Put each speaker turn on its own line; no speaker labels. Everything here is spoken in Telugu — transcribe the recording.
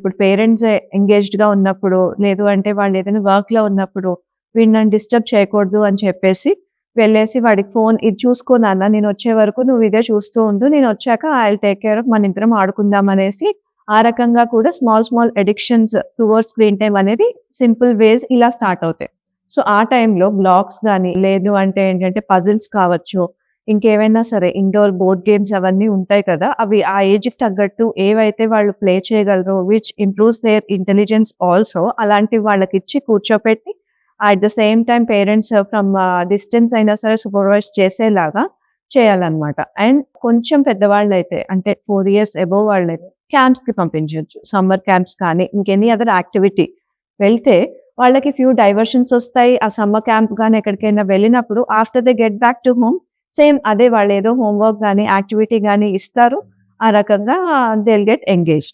ఇప్పుడు పేరెంట్స్ ఎంగేజ్డ్‌గా ఉన్నప్పుడు, లేదు అంటే వాళ్ళేదైనా వర్క్‌లో ఉన్నప్పుడు, వీడు నన్ను డిస్టర్బ్ చేయకూడదు అని చెప్పేసి, వెళ్ళేసి వాడికి ఫోన్ ఇది చూసుకో నాన్న నేనొచ్చే వరకు నువ్వు ఇదే చూస్తూ ఉండు. నేనొచ్చాక I will take care of మనిద్దరం ఆడుకుందాం అనేసి, ఆ రకంగా కూడా small small addictions towards screen time అనేది సింపుల్ వేస్ ఇలా స్టార్ట్ అవుతాయి. సో, ఆ టైంలో బ్లాక్స్ గాని, లేదు అంటే ఏంటంటే పజిల్స్ కావచ్చు, ఇంకేవైనా సరే ఇండోర్ బోర్డ్ గేమ్స్ అవన్నీ ఉంటాయి కదా! అవి ఆ ఏజ్‌కి తగ్గట్టు ఏవైతే వాళ్ళు ప్లే చేయగలరో which improves there intelligence also అలాంటివి వాళ్ళకిచ్చి కూర్చోపెట్టి at the same time parents from distance అయినా సరే సూపర్వైజ్ చేసేలాగా చేయాలన్నమాట. అండ్ కొంచెం పెద్దవాళ్ళైతే అంటే 4 ఇయర్స్ అబోవ్ వాళ్ళైతే క్యాంప్స్‌కి పంపించొచ్చు. సమ్మర్ క్యాంప్స్ కానీ, ఇంకెనీ అదర్ యాక్టివిటీ వెళ్తే వాళ్ళకి ఫ్యూ డైవర్షన్స్ ఒస్తాయి. ఆ సమ్మర్ క్యాంప్ గాని ఎక్కడికైనా వెళ్ళినప్పుడు after they get back to home same అదే వాళ్ళేదో హోమ్ వర్క్ గాని, యాక్టివిటీ గాని ఇస్తారు. ఆ రకంగా దే విల్ గెట్ ఎంగేజ్డ్.